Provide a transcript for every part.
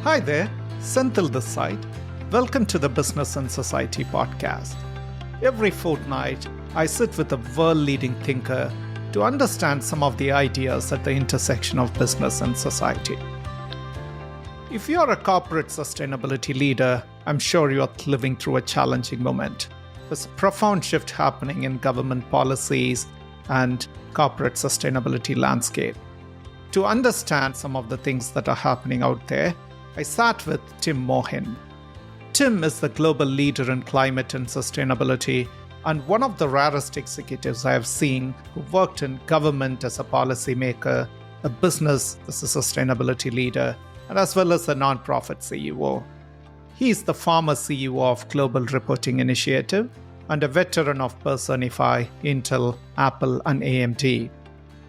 Hi there, Senthil this side. Welcome to the Business and Society podcast. Every fortnight, I sit with a world-leading thinker to understand some of the ideas at the intersection of business and society. If you're a corporate sustainability leader, I'm sure you're living through a challenging moment. There's a profound shift happening in government policies and corporate sustainability landscape. To understand some of the things that are happening out there, I sat with Tim Mohin. Tim is the global leader in climate and sustainability and one of the rarest executives I have seen who worked in government as a policymaker, a business as a sustainability leader, and as well as a nonprofit CEO. He is the former CEO of Global Reporting Initiative and a veteran of Personify, Intel, Apple, and AMD.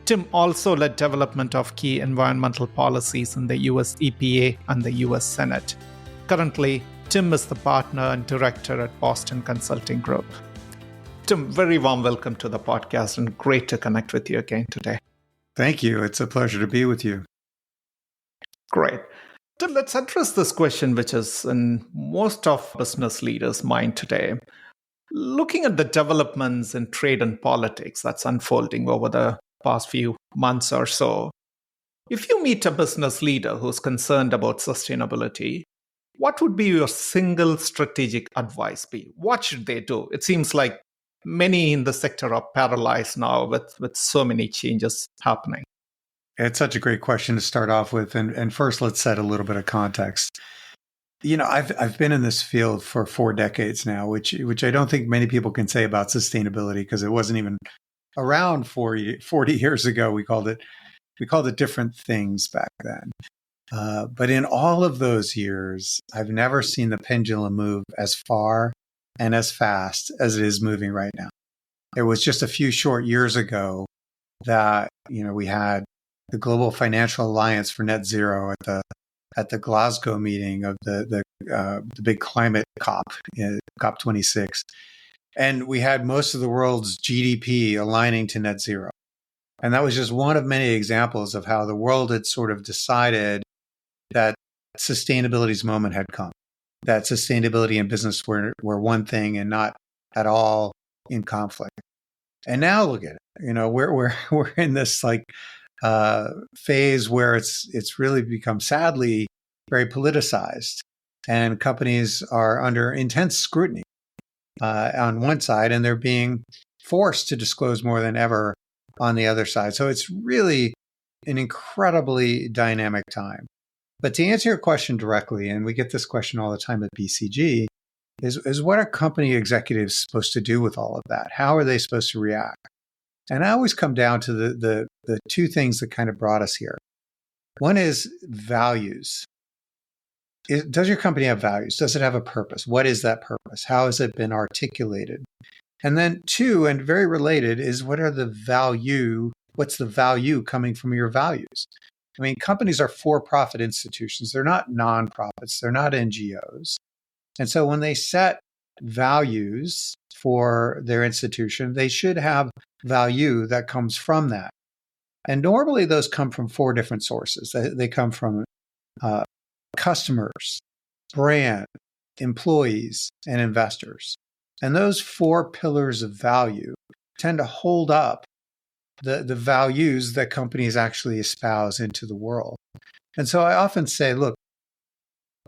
Tim also led development of key environmental policies in the US EPA and the US Senate. Currently, Tim is the partner and director at Boston Consulting Group. Tim, very warm welcome to the podcast and great to connect with you again today. Thank you. It's a pleasure to be with you. Great. Tim, let's address this question, which is in most of business leaders' mind today. Looking at the developments in trade and politics that's unfolding over the past few months or so, if you meet a business leader who's concerned about sustainability, what would be your single strategic advice be? What should they do? It seems like many in the sector are paralyzed now with so many changes happening. It's such a great question to start off with. And first, let's set a little bit of context. You know, I've been in this field for 4 decades now, which I don't think many people can say about sustainability because it wasn't even around 40 years ago. We called it different things back then. But in all of those years, I've never seen the pendulum move as far and as fast as it is moving right now. It was just a few short years ago that, we had the Global Financial Alliance for Net Zero at the Glasgow meeting of the big climate COP, COP26. And we had most of the world's GDP aligning to net zero. And that was just one of many examples of how the world had sort of decided that sustainability's moment had come, that sustainability and business were one thing and not at all in conflict. And now look at it. We're in this phase where it's really become sadly very politicized, and companies are under intense scrutiny on one side, and they're being forced to disclose more than ever on the other side. So it's really an incredibly dynamic time. But to answer your question directly, and we get this question all the time at BCG, is what are company executives supposed to do with all of that? How are they supposed to react? And I always come down to the two things that kind of brought us here. One is values. Does your company have values? Does it have a purpose? What is that purpose? How has it been articulated? And then 2, and very related, is what's the value coming from your values? I mean, companies are for-profit institutions. They're not nonprofits. They're not NGOs. And so when they set values for their institution, they should have value that comes from that. And normally those come from 4 different sources. They come from customers, brand, employees, and investors. And those 4 pillars of value tend to hold up the values that companies actually espouse into the world. And so I often say, look,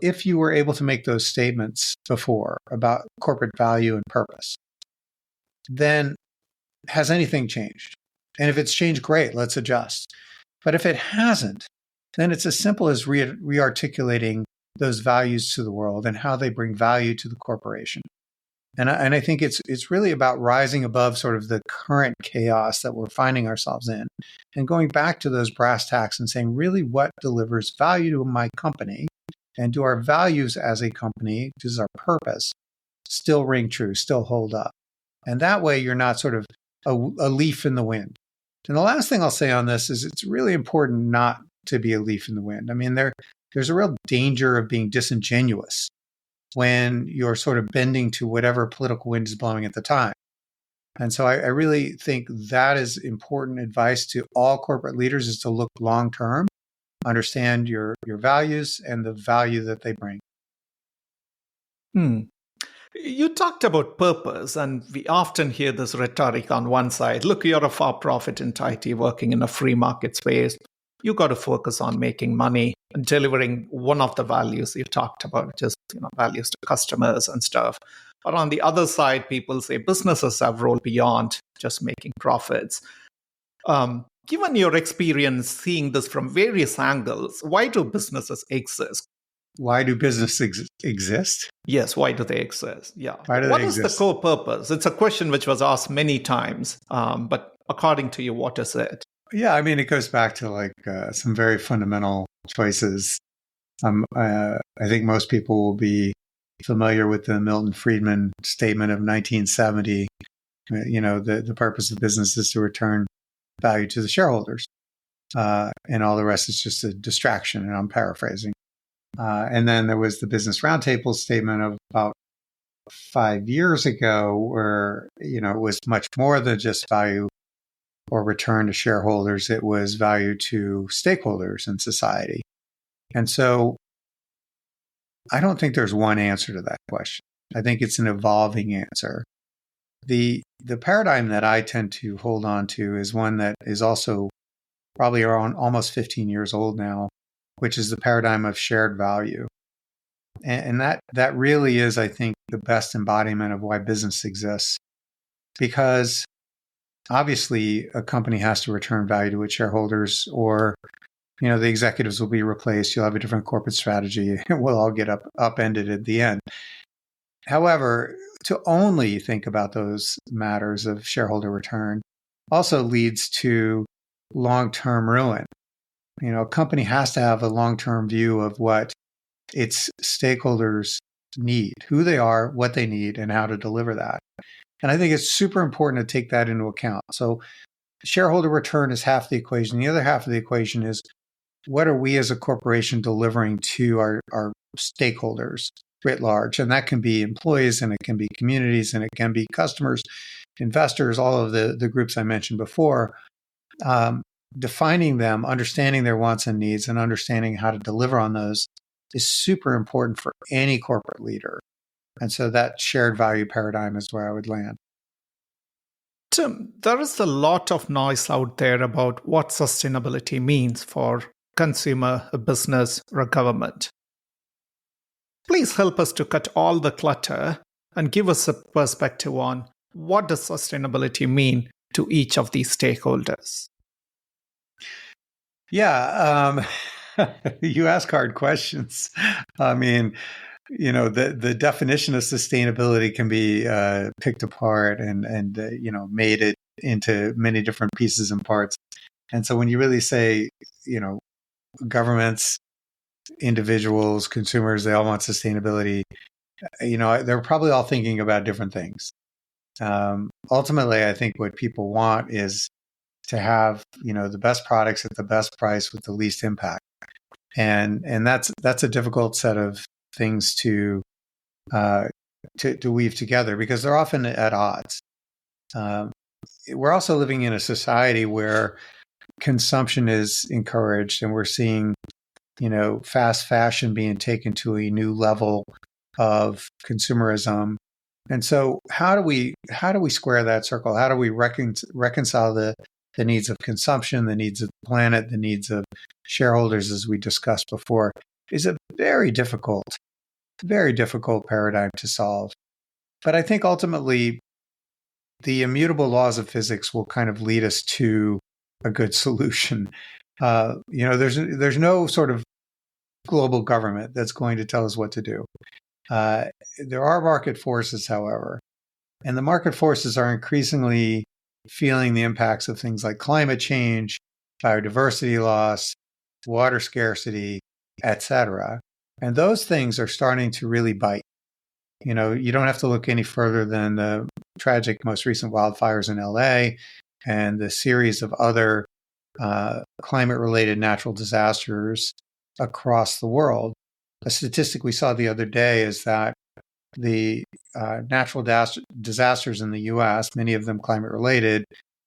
if you were able to make those statements before about corporate value and purpose, then has anything changed? And if it's changed, great, let's adjust. But if it hasn't, then it's as simple as re-articulating those values to the world and how they bring value to the corporation. And I think it's really about rising above sort of the current chaos that we're finding ourselves in and going back to those brass tacks and saying, really, what delivers value to my company? And do our values as a company, does our purpose still ring true, still hold up? And that way you're not sort of a leaf in the wind. And the last thing I'll say on this is it's really important not to be a leaf in the wind. I mean, there's a real danger of being disingenuous when you're sort of bending to whatever political wind is blowing at the time. And so I really think that is important advice to all corporate leaders, is to look long term understand your values and the value that they bring. Hmm. You talked about purpose, and we often hear this rhetoric on one side. Look, you're a for-profit entity working in a free market space. You got to focus on making money and delivering one of the values you talked about, just values to customers and stuff. But on the other side, people say businesses have role beyond just making profits. Given your experience seeing this from various angles, why do businesses exist? Why do businesses exist? Yes, why do they exist? Yeah. Why do What they is the exist? core purpose? It's a question which was asked many times, but according to you, what is it? Yeah, I mean, it goes back to some very fundamental choices. I think most people will be familiar with the Milton Friedman statement of 1970. The purpose of business is to return value to the shareholders, and all the rest is just a distraction. And I'm paraphrasing. And then there was the Business Roundtable statement of about 5 years ago, where it was much more than just value or return to shareholders. It was value to stakeholders in society. And so I don't think there's one answer to that question. I think it's an evolving answer. The paradigm that I tend to hold on to is one that is also probably around almost 15 years old now, which is the paradigm of shared value. And that really is, I think, the best embodiment of why business exists. Because obviously a company has to return value to its shareholders, or the executives will be replaced. You'll have a different corporate strategy. We'll all get upended at the end. However, to only think about those matters of shareholder return also leads to long-term ruin. A company has to have a long-term view of what its stakeholders need, who they are, what they need, and how to deliver that. And I think it's super important to take that into account. So shareholder return is half the equation. The other half of the equation is, what are we as a corporation delivering to our stakeholders writ large? And that can be employees, and it can be communities, and it can be customers, investors, all of the groups I mentioned before. Defining them, understanding their wants and needs, and understanding how to deliver on those is super important for any corporate leader. And so that shared value paradigm is where I would land. Tim, there is a lot of noise out there about what sustainability means for consumer, a business, or a government. Please help us to cut all the clutter and give us a perspective on what does sustainability mean to each of these stakeholders. Yeah, you ask hard questions. I mean, the definition of sustainability can be picked apart and made it into many different pieces and parts. And so when you really say, governments, individuals, consumers, they all want sustainability, they're probably all thinking about different things. Ultimately, I think what people want is to have, the best products at the best price with the least impact. And that's a difficult set of things to weave together, because they're often at odds. We're also living in a society where consumption is encouraged, and we're seeing, fast fashion being taken to a new level of consumerism. And so how do we square that circle? How do we reconcile the needs of consumption, the needs of the planet, the needs of shareholders, as we discussed before, is a very difficult paradigm to solve. But I think ultimately the immutable laws of physics will kind of lead us to a good solution. There's no sort of global government that's going to tell us what to do. There are market forces, however, and the market forces are increasingly feeling the impacts of things like climate change, biodiversity loss, water scarcity, etc. And those things are starting to really bite. You don't have to look any further than the tragic most recent wildfires in LA and the series of other climate-related natural disasters across the world. A statistic we saw the other day is that the natural disasters in the U.S., many of them climate-related,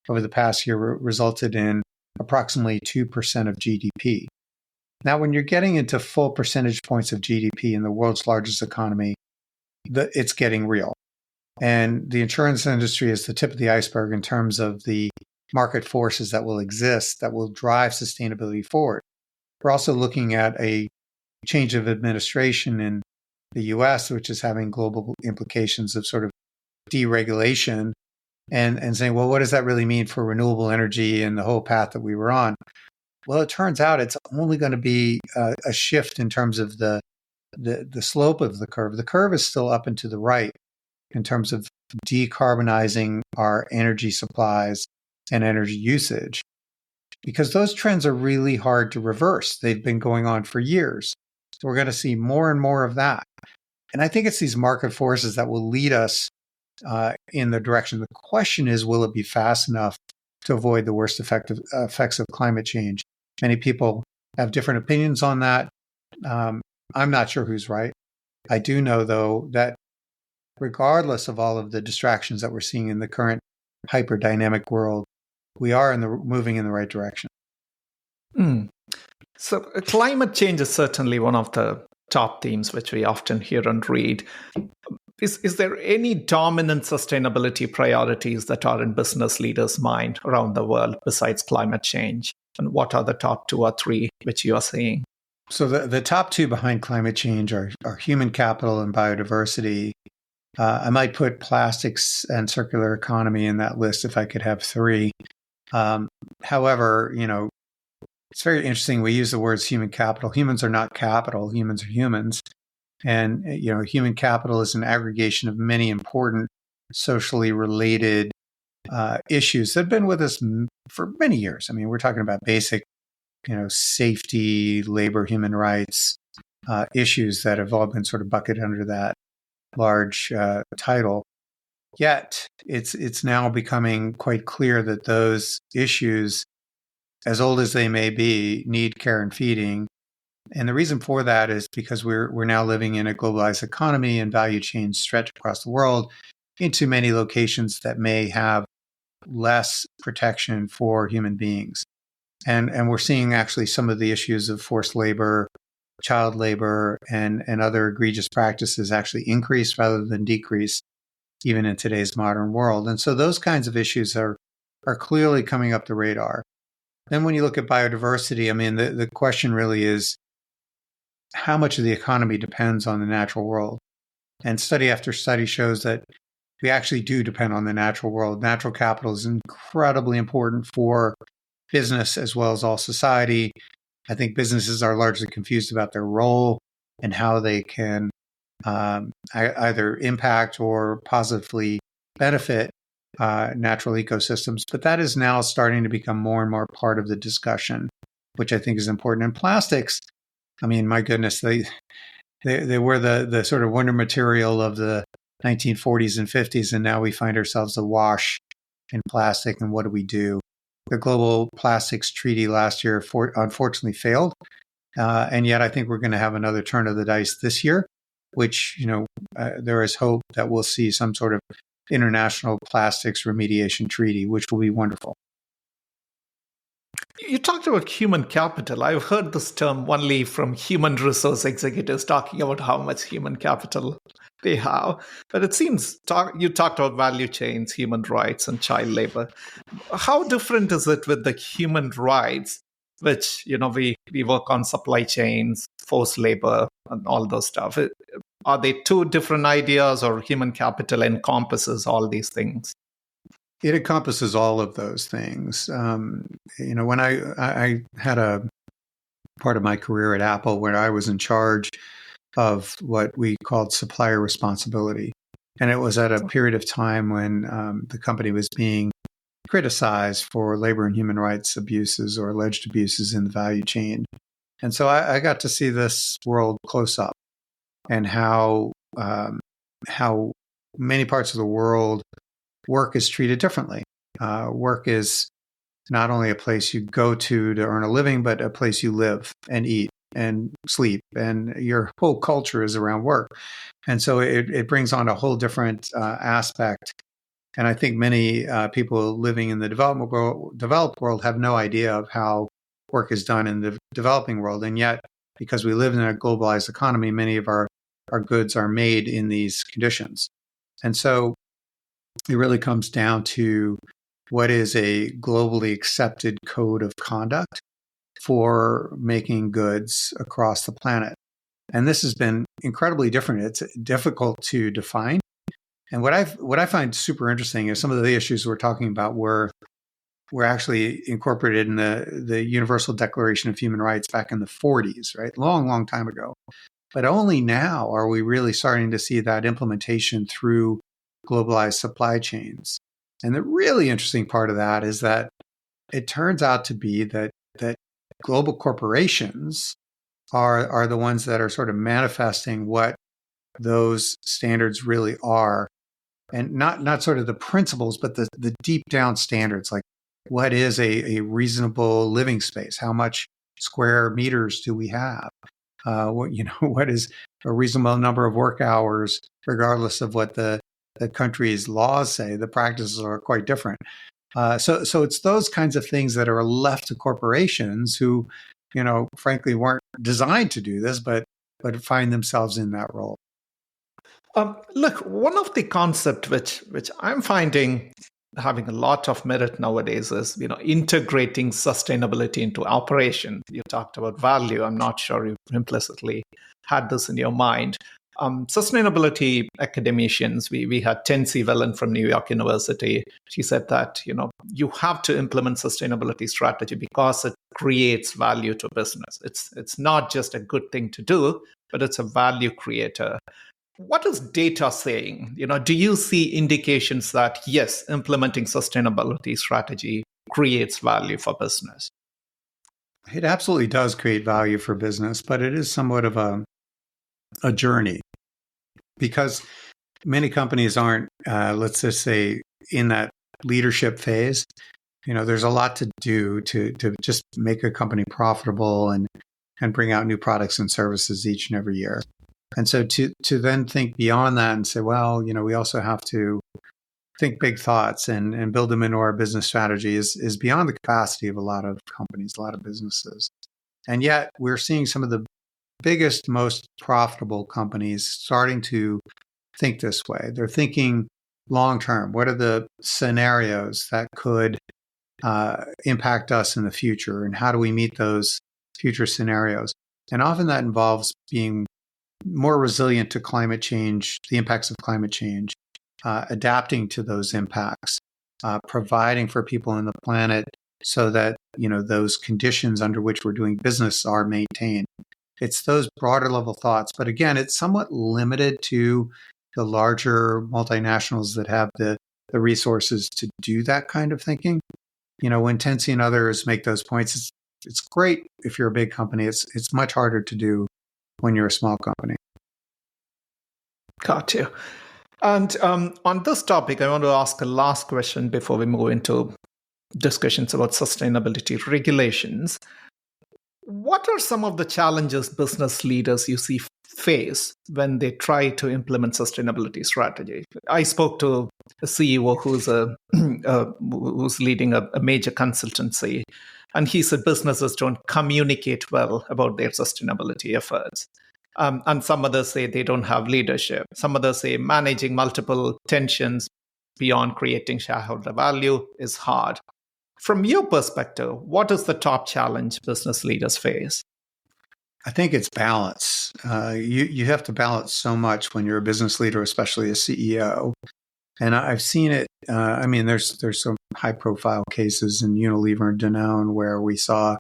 over the past year resulted in approximately 2% of GDP. Now, when you're getting into full percentage points of GDP in the world's largest economy, it's getting real. And the insurance industry is the tip of the iceberg in terms of the market forces that will exist that will drive sustainability forward. We're also looking at a change of administration in the US, which is having global implications of sort of deregulation and saying, well, what does that really mean for renewable energy and the whole path that we were on? Well, it turns out it's only going to be a shift in terms of the slope of the curve. The curve is still up and to the right in terms of decarbonizing our energy supplies and energy usage, because those trends are really hard to reverse. They've been going on for years. So we're going to see more and more of that. And I think it's these market forces that will lead us in the direction. The question is, will it be fast enough to avoid the worst effects of climate change? Many people have different opinions on that. I'm not sure who's right. I do know, though, that regardless of all of the distractions that we're seeing in the current hyper-dynamic world, we are moving in the right direction. So climate change is certainly one of the top themes which we often hear and read. Is there any dominant sustainability priorities that are in business leaders' mind around the world besides climate change? And what are the top 2 or 3 which you are seeing? So the top 2 behind climate change are human capital and biodiversity. I might put plastics and circular economy in that list if I could have 3. However, it's very interesting. We use the words human capital. Humans are not capital. Humans are humans. And, human capital is an aggregation of many important socially related issues that have been with us for many years. I mean, we're talking about basic, safety, labor, human rights issues that have all been sort of bucketed under that large title. Yet it's now becoming quite clear that those issues, as old as they may be, need care and feeding. And the reason for that is because we're now living in a globalized economy and value chains stretch across the world into many locations that may have less protection for human beings. And we're seeing actually some of the issues of forced labor, child labor, and other egregious practices actually increase rather than decrease, even in today's modern world. And so those kinds of issues are clearly coming up the radar. Then when you look at biodiversity, I mean, the question really is, how much of the economy depends on the natural world? And study after study shows that we actually do depend on the natural world. Natural capital is incredibly important for business as well as all society. I think businesses are largely confused about their role and how they can either impact or positively benefit natural ecosystems. But that is now starting to become more and more part of the discussion, which I think is important. And plastics, I mean, my goodness, they were the sort of wonder material of the 1940s and 50s, and now we find ourselves awash in plastic. And what do? The Global Plastics Treaty last year unfortunately failed, and yet I think we're going to have another turn of the dice this year, which there is hope that we'll see some sort of international plastics remediation treaty, which will be wonderful. You talked about human capital. I've heard this term only from human resource executives talking about how much human capital they have. But it seems you talked about value chains, human rights, and child labor. How different is it with the human rights, which, we work on supply chains, forced labor, and all those stuff? Are they 2 different ideas, or human capital encompasses all these things? It encompasses all of those things. When I had a part of my career at Apple where I was in charge of what we called supplier responsibility. And it was at a period of time when the company was being criticized for labor and human rights abuses or alleged abuses in the value chain. And so I got to see this world close up, and how many parts of the world work is treated differently. Work is not only a place you go to earn a living, but a place you live and eat and sleep, and your whole culture is around work. And so it brings on a whole different aspect. And I think many people living in the developed world have no idea of how work is done in the developing world. And yet, because we live in a globalized economy, many of our goods are made in these conditions. And so it really comes down to what is a globally accepted code of conduct for making goods across the planet. And this has been incredibly different. It's difficult to define. And what I find super interesting is some of the issues we're talking about were actually incorporated in the Universal Declaration of Human Rights back in the 40s, right? Long time ago. But only now are we really starting to see that implementation through globalized supply chains. And the really interesting part of that is that it turns out to be that global corporations are the ones that are sort of manifesting what those standards really are. And not sort of the principles, but the deep down standards, like what is a reasonable living space? How much square meters do we have? What is a reasonable number of work hours, regardless of what the country's laws say? The practices are quite different. So it's those kinds of things that are left to corporations who, frankly, weren't designed to do this, but find themselves in that role. Look, one of the concepts which I'm finding having a lot of merit nowadays is, integrating sustainability into operation. You talked about value. I'm not sure you implicitly had this in your mind. Sustainability academicians, we had Tensi Wellen from New York University. She said that, you have to implement sustainability strategy because it creates value to business. It's not just a good thing to do, but it's a value creator. What is data saying? Do you see indications that, yes, implementing sustainability strategy creates value for business? It absolutely does create value for business, but it is somewhat of a journey because many companies aren't, let's just say, in that leadership phase. There's a lot to do to just make a company profitable and bring out new products and services each and every year. And so to then think beyond that and say, well, we also have to think big thoughts and build them into our business strategy is beyond the capacity of a lot of companies, a lot of businesses. And yet we're seeing some of the biggest, most profitable companies starting to think this way. They're thinking long term. What are the scenarios that could impact us in the future? And how do we meet those future scenarios? And often that involves being more resilient to climate change, the impacts of climate change, adapting to those impacts, providing for people on the planet so that, those conditions under which we're doing business are maintained. It's those broader level thoughts. But again, it's somewhat limited to the larger multinationals that have the resources to do that kind of thinking. When Tensi and others make those points, it's great if you're a big company. It's much harder to do when you're a small company. Got you. And on this topic, I want to ask a last question before we move into discussions about sustainability regulations. What are some of the challenges business leaders you see face when they try to implement sustainability strategy? I spoke to a CEO who's leading a major consultancy, and he said businesses don't communicate well about their sustainability efforts. And some others say they don't have leadership. Some others say managing multiple tensions beyond creating shareholder value is hard. From your perspective, what is the top challenge business leaders face? I think it's balance. You have to balance so much when you're a business leader, especially a CEO. And I've seen it. There's some high-profile cases in Unilever and Danone where we saw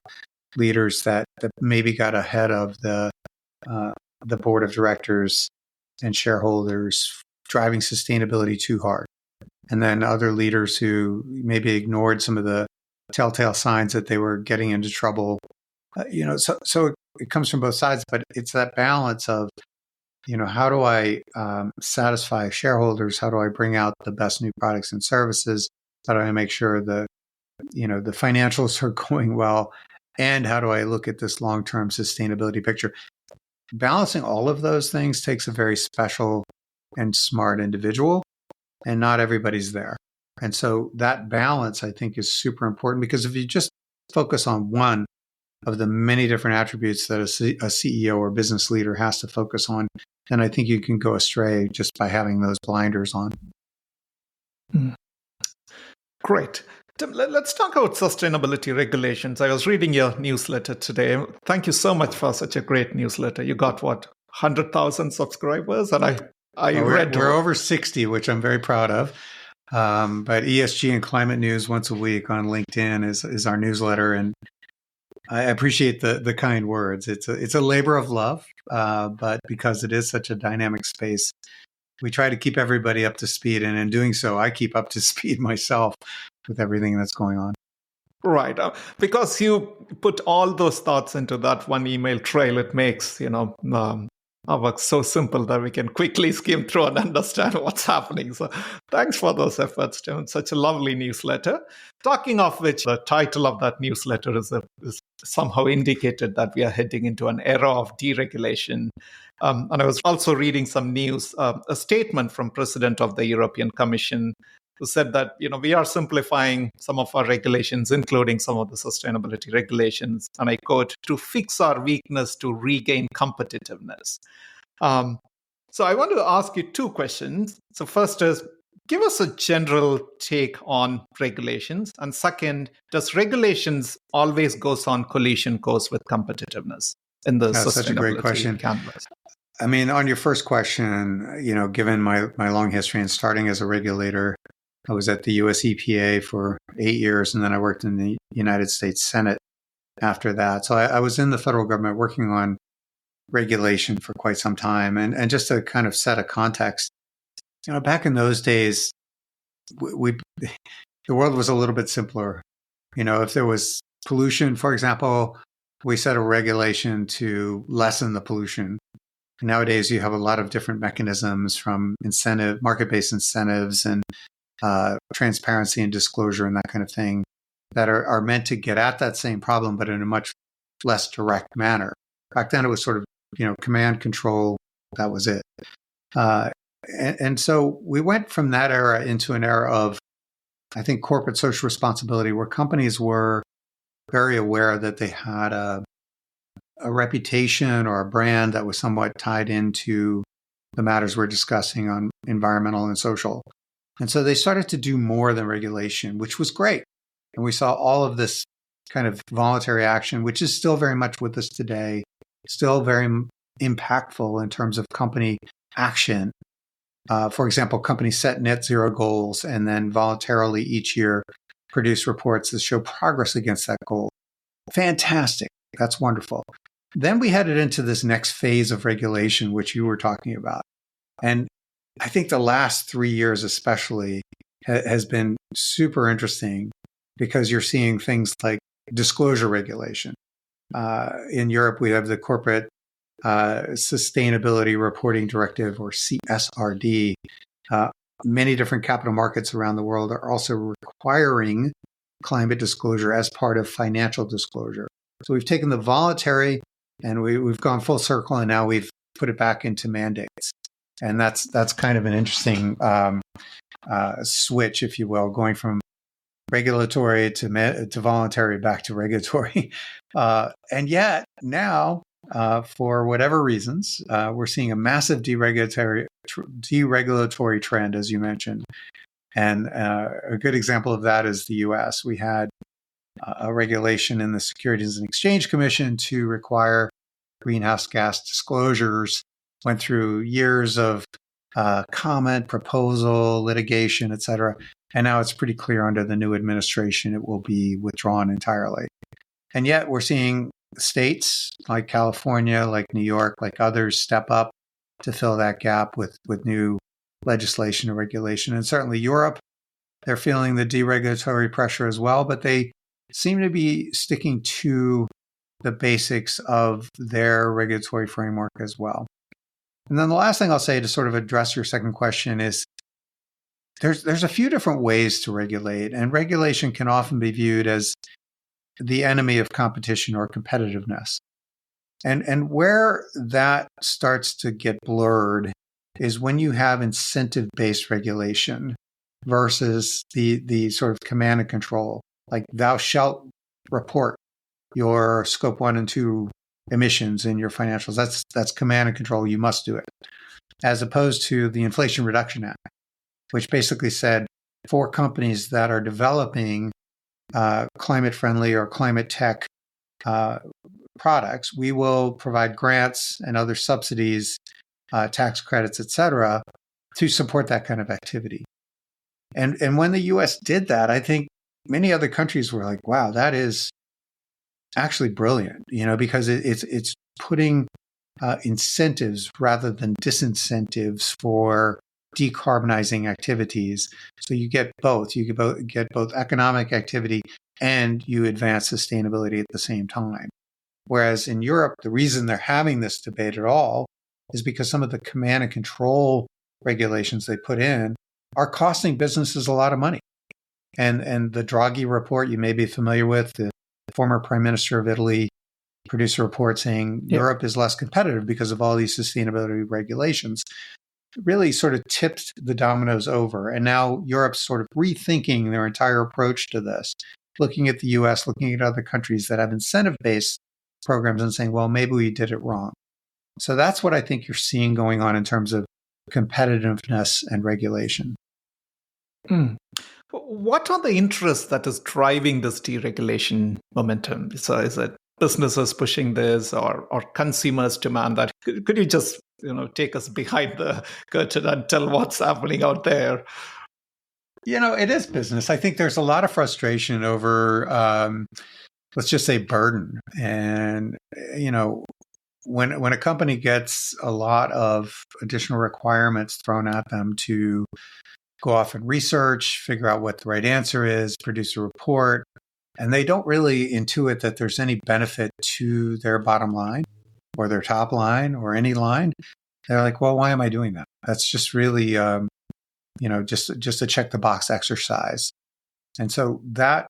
leaders that maybe got ahead of the board of directors and shareholders driving sustainability too hard. And then other leaders who maybe ignored some of the telltale signs that they were getting into trouble. So it comes from both sides, but it's that balance of, how do I satisfy shareholders? How do I bring out the best new products and services? How do I make sure the financials are going well? And how do I look at this long-term sustainability picture? Balancing all of those things takes a very special and smart individual, and not everybody's there. And so that balance, I think, is super important, because if you just focus on one, of the many different attributes that a CEO or business leader has to focus on, then I think you can go astray just by having those blinders on. Great. Tim, let's talk about sustainability regulations. I was reading your newsletter today. Thank you so much for such a great newsletter. You got what, 100,000 subscribers? And we're over 60, which I'm very proud of. But ESG and climate news once a week on LinkedIn is our newsletter, and I appreciate the kind words. It's a labor of love, but because it is such a dynamic space, we try to keep everybody up to speed, and in doing so, I keep up to speed myself with everything that's going on. Right, because you put all those thoughts into that one email trail, it makes our work so simple that we can quickly skim through and understand what's happening. So thanks for those efforts, Tim. Such a lovely newsletter. Talking of which, the title of that newsletter is somehow indicated that we are heading into an era of deregulation. And I was also reading some news, a statement from President of the European Commission, who said that we are simplifying some of our regulations, including some of the sustainability regulations, and I quote, to fix our weakness to regain competitiveness. So I want to ask you two questions. So first is, give us a general take on regulations. And second, does regulations always goes on collision course with competitiveness in the That's such a great question. canvas? I mean, on your first question, given my long history and starting as a regulator, I was at the US EPA for 8 years, and then I worked in the United States Senate after that. So I was in the federal government working on regulation for quite some time. And just to kind of set a context, back in those days, the world was a little bit simpler. If there was pollution, for example, we set a regulation to lessen the pollution. Nowadays, you have a lot of different mechanisms, from market-based incentives and transparency and disclosure and that kind of thing, that are meant to get at that same problem, but in a much less direct manner. Back then, it was sort of, command control. That was it. And so we went from that era into an era of, I think, corporate social responsibility, where companies were very aware that they had a reputation or a brand that was somewhat tied into the matters we're discussing on environmental and social. And so they started to do more than regulation, which was great. And we saw all of this kind of voluntary action, which is still very much with us today, still very impactful in terms of company action. For example, companies set net zero goals and then voluntarily each year produce reports that show progress against that goal. Fantastic. That's wonderful. Then we headed into this next phase of regulation, which you were talking about. And I think the last 3 years especially has been super interesting, because you're seeing things like disclosure regulation. In Europe, we have the Corporate Sustainability Reporting Directive, or CSRD. Many different capital markets around the world are also requiring climate disclosure as part of financial disclosure. So we've taken the voluntary and we've gone full circle, and now we've put it back into mandates. And that's kind of an interesting switch, if you will, going from regulatory to voluntary back to regulatory. And yet now, for whatever reasons, we're seeing a massive deregulatory trend, as you mentioned. And a good example of that is the US. We had a regulation in the Securities and Exchange Commission to require greenhouse gas disclosures, went through years of comment, proposal, litigation, et cetera. And now it's pretty clear under the new administration it will be withdrawn entirely. And yet we're seeing states like California, like New York, like others step up to fill that gap with new legislation and regulation. And certainly Europe, they're feeling the deregulatory pressure as well, but they seem to be sticking to the basics of their regulatory framework as well. And then the last thing I'll say to sort of address your second question is there's a few different ways to regulate, and regulation can often be viewed as the enemy of competition or competitiveness. And where that starts to get blurred is when you have incentive-based regulation versus the sort of command and control, like thou shalt report your scope 1 and 2 emissions in your financials. That's command and control. You must do it. As opposed to the Inflation Reduction Act, which basically said for companies that are developing climate friendly or climate tech products, we will provide grants and other subsidies, tax credits, et cetera, to support that kind of activity. And when the US did that, I think many other countries were like, wow, that is actually brilliant, because it's putting incentives rather than disincentives for decarbonizing activities. So you get both. You get both economic activity and you advance sustainability at the same time. Whereas in Europe, the reason they're having this debate at all is because some of the command and control regulations they put in are costing businesses a lot of money. And the Draghi report, you may be familiar with, the former prime minister of Italy produced a report saying Europe is less competitive because of all these sustainability regulations. It really sort of tipped the dominoes over. And now Europe's sort of rethinking their entire approach to this, looking at the US, looking at other countries that have incentive-based programs and saying, well, maybe we did it wrong. So that's what I think you're seeing going on in terms of competitiveness and regulation. What are the interests that is driving this deregulation momentum? So is it businesses pushing this or consumers demand that? Could you just take us behind the curtain and tell what's happening out there? It is business. I think there's a lot of frustration over, let's just say, burden. And, when a company gets a lot of additional requirements thrown at them to go off and research, figure out what the right answer is, produce a report, and they don't really intuit that there's any benefit to their bottom line or their top line or any line, they're like, well, why am I doing that? That's just really, just a check the box exercise. And so that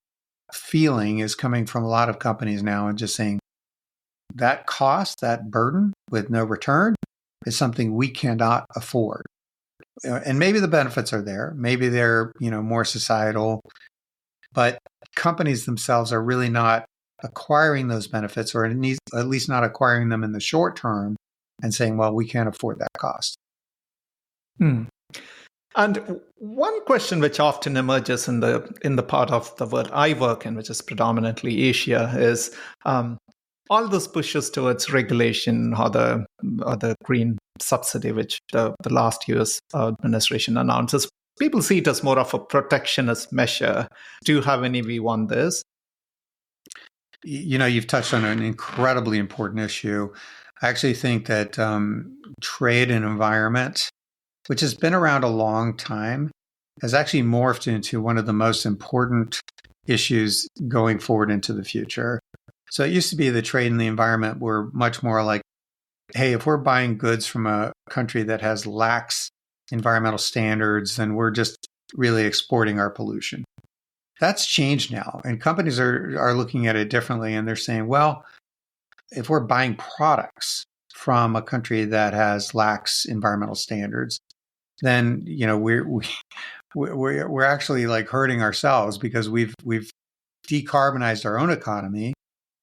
feeling is coming from a lot of companies now and just saying that cost, that burden with no return is something we cannot afford. And maybe the benefits are there. Maybe they're, more societal, but companies themselves are really not acquiring those benefits, or at least not acquiring them in the short term and saying, well, we can't afford that cost. And one question which often emerges in the part of the world I work in, which is predominantly Asia, is all this pushes towards regulation or the green subsidy, which the last US administration announces. People see it as more of a protectionist measure. Do you have any view on this? You've touched on an incredibly important issue. I actually think that trade and environment, which has been around a long time, has actually morphed into one of the most important issues going forward into the future. So it used to be the trade and the environment were much more like, hey, if we're buying goods from a country that has lax environmental standards, then we're just really exporting our pollution. That's changed now. And companies are looking at it differently. And they're saying, well, if we're buying products from a country that has lax environmental standards, then we're actually like hurting ourselves because we've decarbonized our own economy,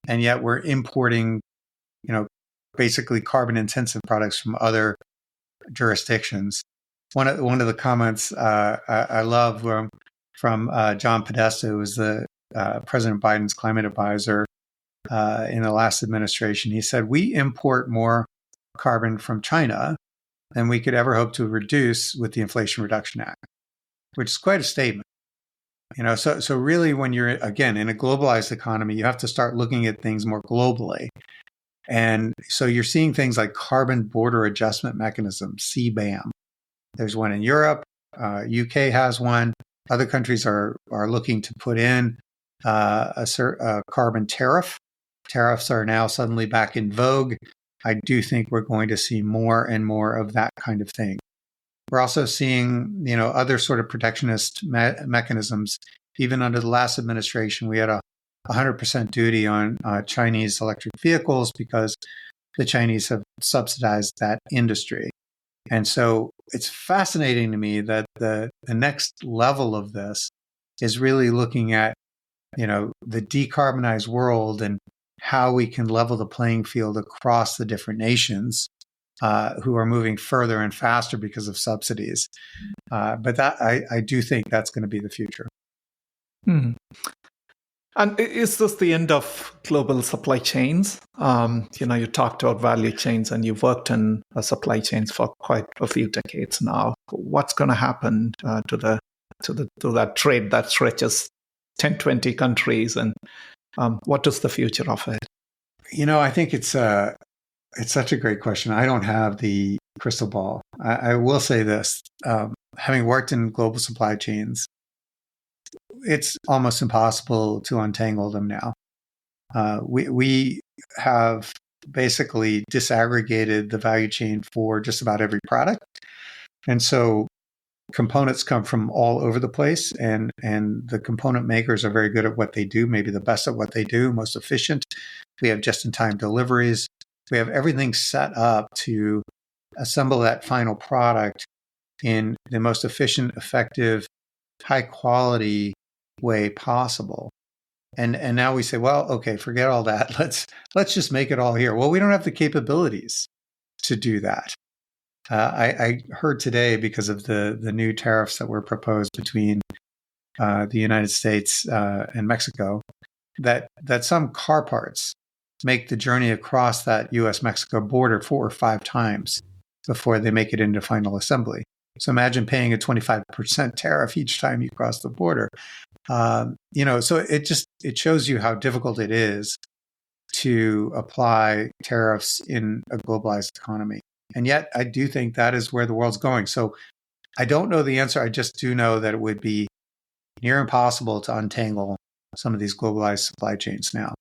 and yet we're importing, basically carbon intensive products from other jurisdictions. One of the comments I love from John Podesta, who was the President Biden's climate advisor in the last administration. He said, we import more carbon from China than we could ever hope to reduce with the Inflation Reduction Act, which is quite a statement. So really, when you're, again, in a globalized economy, you have to start looking at things more globally. And so you're seeing things like carbon border adjustment mechanism, CBAM. There's one in Europe. UK has one. Other countries are looking to put in a carbon tariff. Tariffs are now suddenly back in vogue. I do think we're going to see more and more of that kind of thing. We're also seeing, other sort of protectionist mechanisms. Even under the last administration, we had a 100% duty on Chinese electric vehicles because the Chinese have subsidized that industry. And so it's fascinating to me that the next level of this is really looking at, the decarbonized world and how we can level the playing field across the different nations who are moving further and faster because of subsidies. But that I do think that's going to be the future. Hmm. And is this the end of global supply chains? You talked about value chains, and you've worked in supply chains for quite a few decades now. What's going to happen to that trade that stretches 10, 20 countries, and what is the future of it? I think it's such a great question. I don't have the crystal ball. I will say this: having worked in global supply chains, it's almost impossible to untangle them now. We have basically disaggregated the value chain for just about every product, and so components come from all over the place, and the component makers are very good at what they do, maybe the best at what they do, most efficient. We have just-in-time deliveries. We have everything set up to assemble that final product in the most efficient, effective, high quality way possible. And now we say, well, okay, forget all that. Let's just make it all here. Well, we don't have the capabilities to do that. I heard today, because of the new tariffs that were proposed between the United States and Mexico, that some car parts make the journey across that U.S.-Mexico border 4 or 5 times before they make it into final assembly. So imagine paying a 25% tariff each time you cross the border. So it shows you how difficult it is to apply tariffs in a globalized economy. And yet I do think that is where the world's going. So I don't know the answer. I just do know that it would be near impossible to untangle some of these globalized supply chains now.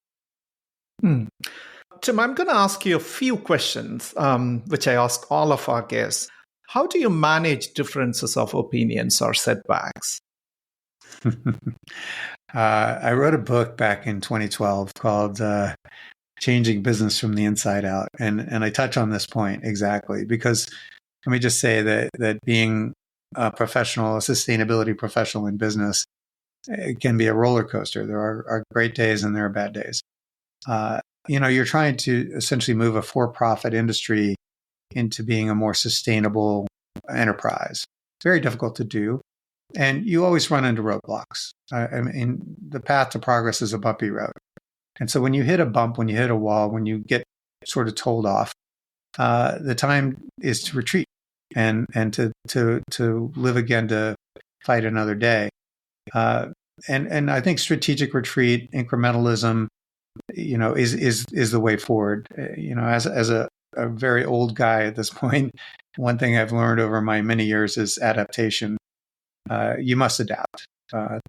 Tim, I'm going to ask you a few questions, which I ask all of our guests. How do you manage differences of opinions or setbacks? I wrote a book back in 2012 called Changing Business from the Inside Out. And I touch on this point exactly because let me just say that being a professional, a sustainability professional in business, it can be a roller coaster. There are great days and there are bad days. You're trying to essentially move a for-profit industry into being a more sustainable enterprise. It's very difficult to do. And you always run into roadblocks. I mean, the path to progress is a bumpy road. And so when you hit a bump, when you hit a wall, when you get sort of told off, the time is to retreat and to live again, to fight another day. And I think strategic retreat, incrementalism, is the way forward. As a very old guy at this point, one thing I've learned over my many years is adaptation. You must adapt.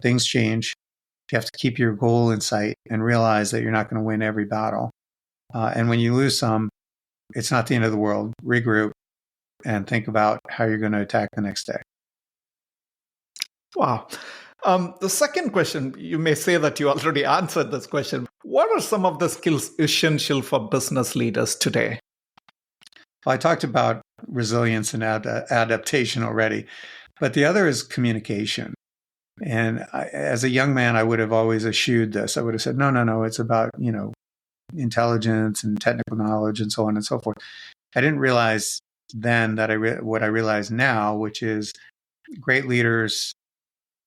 Things change. You have to keep your goal in sight and realize that you're not going to win every battle. And when you lose some, it's not the end of the world. Regroup and think about how you're going to attack the next day. Wow. The second question, you may say that you already answered this question. What are some of the skills essential for business leaders today? Well, I talked about resilience and adaptation already, but the other is communication. And as a young man, I would have always eschewed this. I would have said, no, it's about, intelligence and technical knowledge and so on and so forth. I didn't realize then that what I realize now, which is great leaders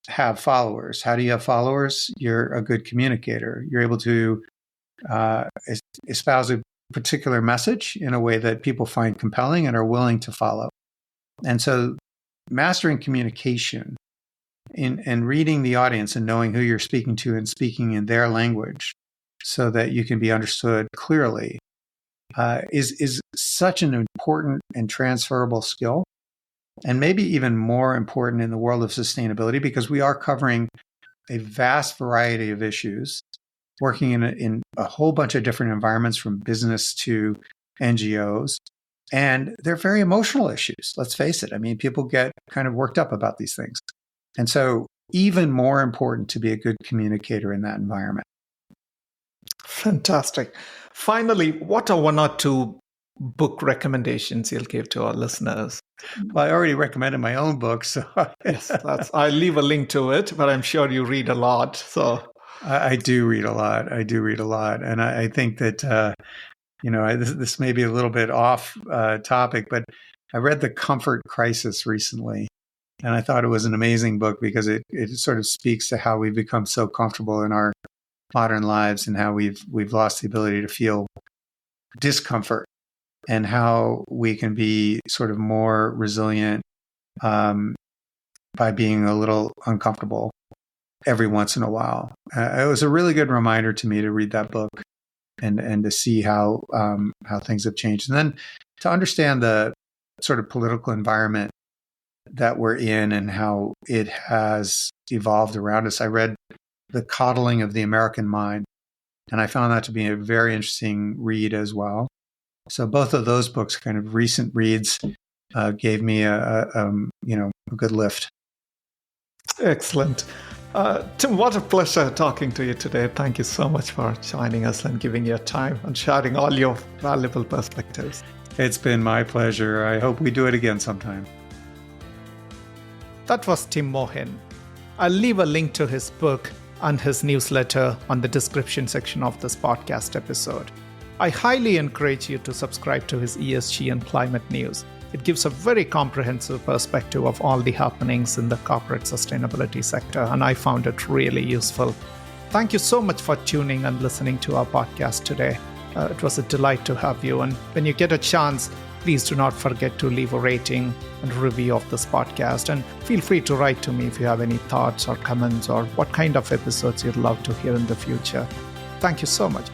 have followers. How do you have followers? You're a good communicator. You're able to espouse a particular message in a way that people find compelling and are willing to follow. And so mastering communication and reading the audience and knowing who you're speaking to and speaking in their language so that you can be understood clearly is such an important and transferable skill. And maybe even more important in the world of sustainability, because we are covering a vast variety of issues, working in a whole bunch of different environments, from business to NGOs. And they're very emotional issues. Let's face it. I mean, people get kind of worked up about these things. And so even more important to be a good communicator in that environment. Fantastic. Finally, what are 1 or 2 book recommendations you'll give to our listeners? Well, I already recommended my own book, so yes, I'll leave a link to it, but I'm sure you read a lot. So I do read a lot. I do read a lot. And I think that, this may be a little bit off topic, but I read The Comfort Crisis recently. And I thought it was an amazing book because it sort of speaks to how we've become so comfortable in our modern lives and how we've lost the ability to feel discomfort, and how we can be sort of more resilient by being a little uncomfortable every once in a while. It was a really good reminder to me to read that book and to see how things have changed, and then to understand the sort of political environment that we're in and how it has evolved around us. I read The Coddling of the American Mind, and I found that to be a very interesting read as well. So both of those books, kind of recent reads, gave me a good lift. Excellent. Tim, what a pleasure talking to you today. Thank you so much for joining us and giving your time and sharing all your valuable perspectives. It's been my pleasure. I hope we do it again sometime. That was Tim Mohin. I'll leave a link to his book and his newsletter on the description section of this podcast episode. I highly encourage you to subscribe to his ESG and climate news. It gives a very comprehensive perspective of all the happenings in the corporate sustainability sector, and I found it really useful. Thank you so much for tuning and listening to our podcast today. It was a delight to have you, and when you get a chance, please do not forget to leave a rating and review of this podcast, and feel free to write to me if you have any thoughts or comments or what kind of episodes you'd love to hear in the future. Thank you so much.